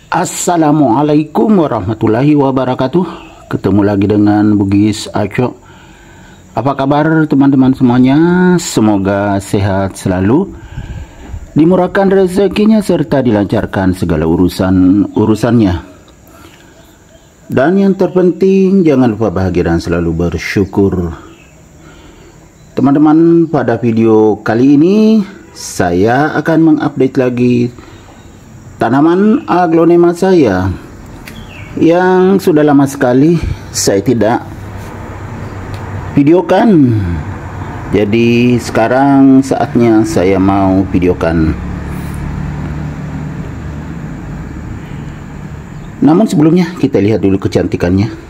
Assalamualaikum warahmatullahi wabarakatuh. Ketemu lagi dengan Bugis Aco. Apa kabar teman-teman semuanya? Semoga sehat selalu, dimurahkan rezekinya serta dilancarkan segala urusannya. Dan yang terpenting, jangan lupa bahagia dan selalu bersyukur. Teman-teman, pada video kali ini saya akan mengupdate lagi tanaman aglonema saya yang sudah lama sekali saya tidak videokan. Jadi sekarang saatnya saya mau videokan. Namun sebelumnya kita lihat dulu kecantikannya.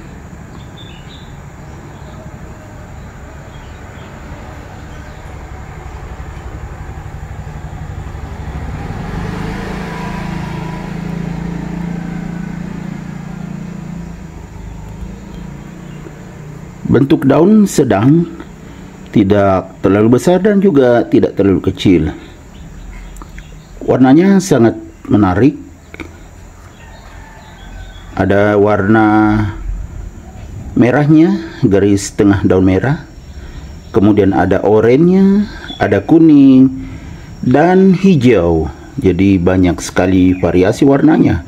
Bentuk daun sedang, tidak terlalu besar dan juga tidak terlalu kecil. Warnanya sangat menarik. Ada warna merahnya, garis tengah daun merah. Kemudian ada oranye, ada kuning, dan hijau. Jadi banyak sekali variasi warnanya.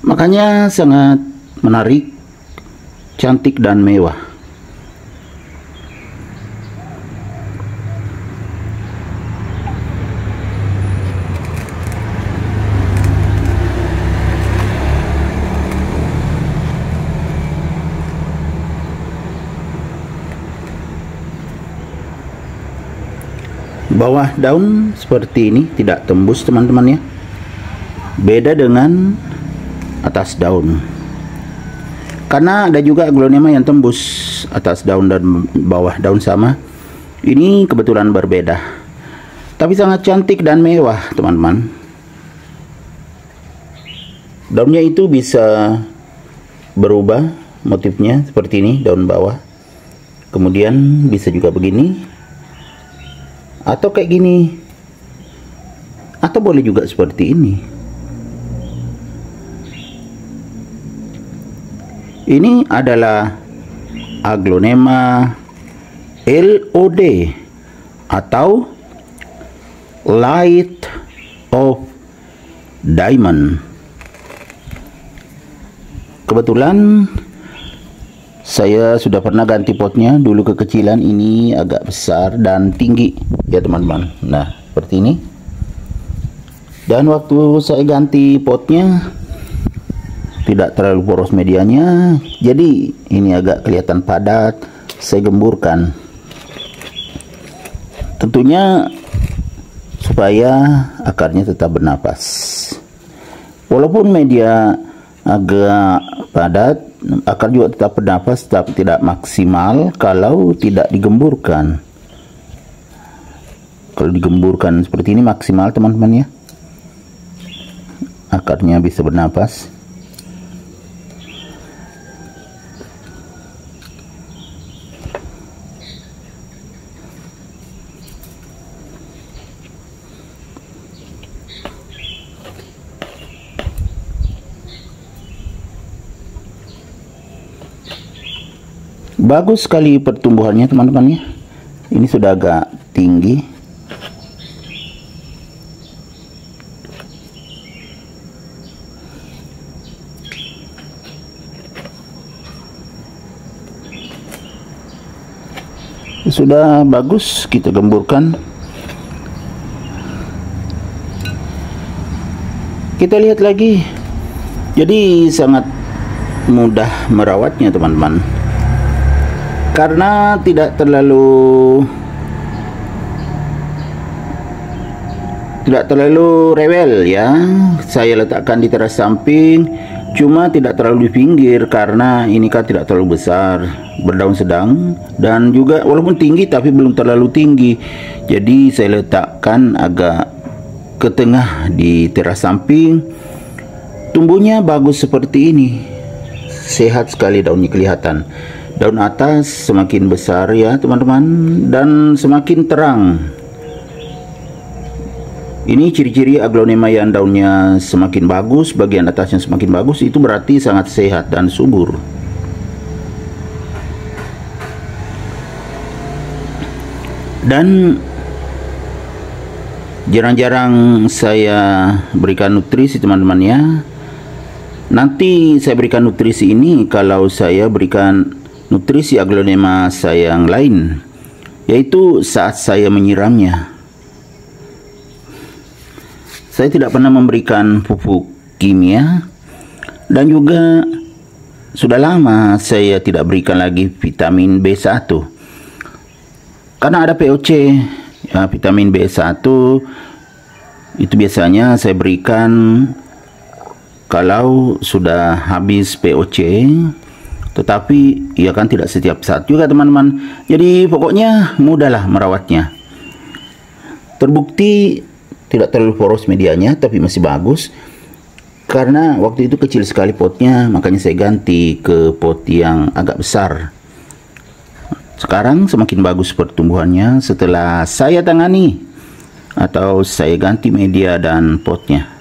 Makanya sangat menarik, cantik dan mewah. Bawah daun seperti ini tidak tembus teman-teman ya. Beda dengan atas daun. Karena ada juga aglonema yang tembus atas daun dan bawah daun sama. Ini kebetulan berbeda. Tapi sangat cantik dan mewah teman-teman. Daunnya itu bisa berubah motifnya seperti ini, daun bawah. Kemudian bisa juga begini. Atau kayak gini, atau boleh juga seperti ini. Ini adalah aglonema LOD atau Light of Diamond. Kebetulan saya sudah pernah ganti potnya, dulu kekecilan, ini agak besar dan tinggi ya teman-teman. Nah seperti ini. Dan waktu saya ganti potnya tidak terlalu poros medianya, jadi ini agak kelihatan padat. Saya gemburkan, tentunya supaya akarnya tetap bernapas. Walaupun media agak padat, akar juga tetap bernapas, tapi tidak maksimal kalau tidak digemburkan. Kalau digemburkan seperti ini maksimal teman-teman ya, akarnya bisa bernapas. Bagus sekali pertumbuhannya teman-teman ya. Ini sudah agak tinggi. Sudah bagus, kita gemburkan. Kita lihat lagi. Jadi sangat mudah merawatnya teman-teman. Karena tidak terlalu rewel ya. Saya letakkan di teras samping, cuma tidak terlalu di pinggir karena ini kan tidak terlalu besar, berdaun sedang, dan juga walaupun tinggi tapi belum terlalu tinggi. Jadi saya letakkan agak ke tengah di teras samping. Tumbuhnya bagus seperti ini, sehat sekali daunnya kelihatan. Daun atas semakin besar ya teman-teman, dan semakin terang. Ini ciri-ciri aglonema yang daunnya semakin bagus, bagian atasnya semakin bagus, itu berarti sangat sehat dan subur. Dan jarang-jarang saya berikan nutrisi teman-teman ya. Nanti saya berikan nutrisi ini kalau saya berikan nutrisi aglonema saya yang lain, yaitu saat saya menyiramnya. Saya tidak pernah memberikan pupuk kimia, dan juga sudah lama saya tidak berikan lagi vitamin B1. Karena ada POC, ya, vitamin B1 itu biasanya saya berikan kalau sudah habis POC, tetapi ya kan tidak setiap saat juga teman-teman. Jadi pokoknya mudahlah merawatnya. Terbukti tidak terlalu poros medianya, tapi masih bagus. Karena waktu itu kecil sekali potnya, makanya saya ganti ke pot yang agak besar. Sekarang semakin bagus pertumbuhannya setelah saya tangani atau saya ganti media dan potnya.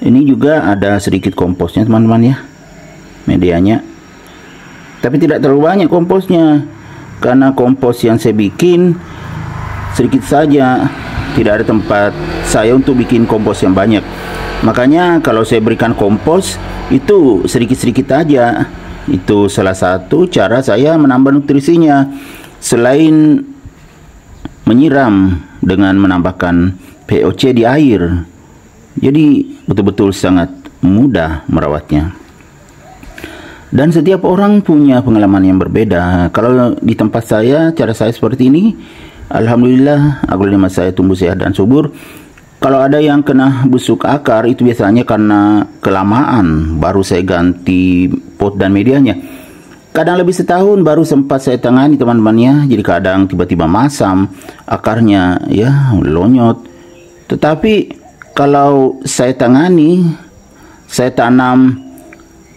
Ini juga ada sedikit komposnya teman-teman ya, medianya. Tapi tidak terlalu banyak komposnya, karena kompos yang saya bikin sedikit saja. Tidak ada tempat saya untuk bikin kompos yang banyak. Makanya kalau saya berikan kompos itu sedikit-sedikit aja. Itu salah satu cara saya menambah nutrisinya, selain menyiram dengan menambahkan POC di air. Jadi betul-betul sangat mudah merawatnya. Dan setiap orang punya pengalaman yang berbeda. Kalau di tempat saya, cara saya seperti ini. Alhamdulillah aglonema saya tumbuh sehat dan subur. Kalau ada yang kena busuk akar, itu biasanya karena kelamaan baru saya ganti pot dan medianya. Kadang lebih setahun baru sempat saya tangani teman-temannya. Jadi kadang tiba-tiba masam akarnya, ya lonyot. Tetapi kalau saya tangani, saya tanam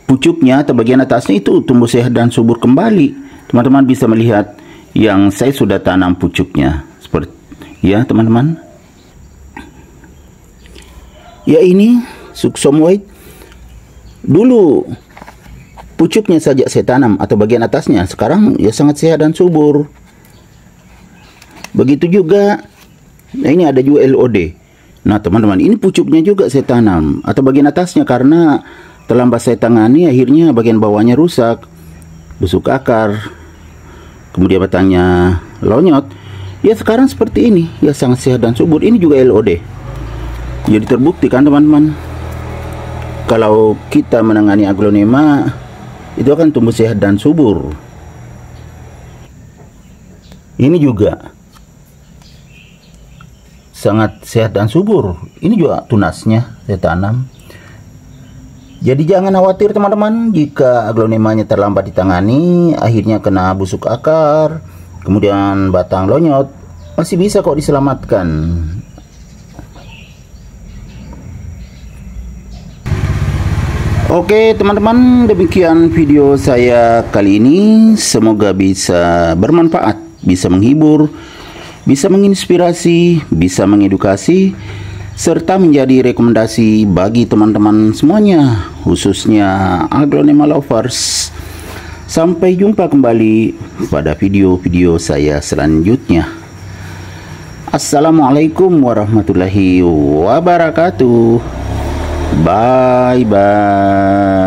pucuknya atau bagian atasnya, itu tumbuh sehat dan subur kembali. Teman-teman bisa melihat yang saya sudah tanam pucuknya seperti ya teman-teman. Ya ini Suksom White. Dulu pucuknya saja saya tanam atau bagian atasnya, sekarang ya sangat sehat dan subur. Begitu juga, nah ini ada juga LOD. Nah teman-teman, ini pucuknya juga saya tanam atau bagian atasnya, karena terlambat saya tangani akhirnya bagian bawahnya rusak, busuk akar, kemudian batangnya lonyot. Ya sekarang seperti ini, ya sangat sehat dan subur. Ini juga LOD. Jadi terbukti kan teman-teman, kalau kita menangani aglonema itu akan tumbuh sehat dan subur. Ini juga sangat sehat dan subur. Ini juga tunasnya saya tanam. Jadi jangan khawatir teman-teman jika aglonemanya terlambat ditangani, akhirnya kena busuk akar, kemudian batang lonyot, masih bisa kok diselamatkan. Oke teman-teman, demikian video saya kali ini. Semoga bisa bermanfaat, bisa menghibur, bisa menginspirasi, bisa mengedukasi, serta menjadi rekomendasi bagi teman-teman semuanya, khususnya aglonema lovers. Sampai jumpa kembali pada video-video saya selanjutnya. Assalamualaikum warahmatullahi wabarakatuh. Bye bye.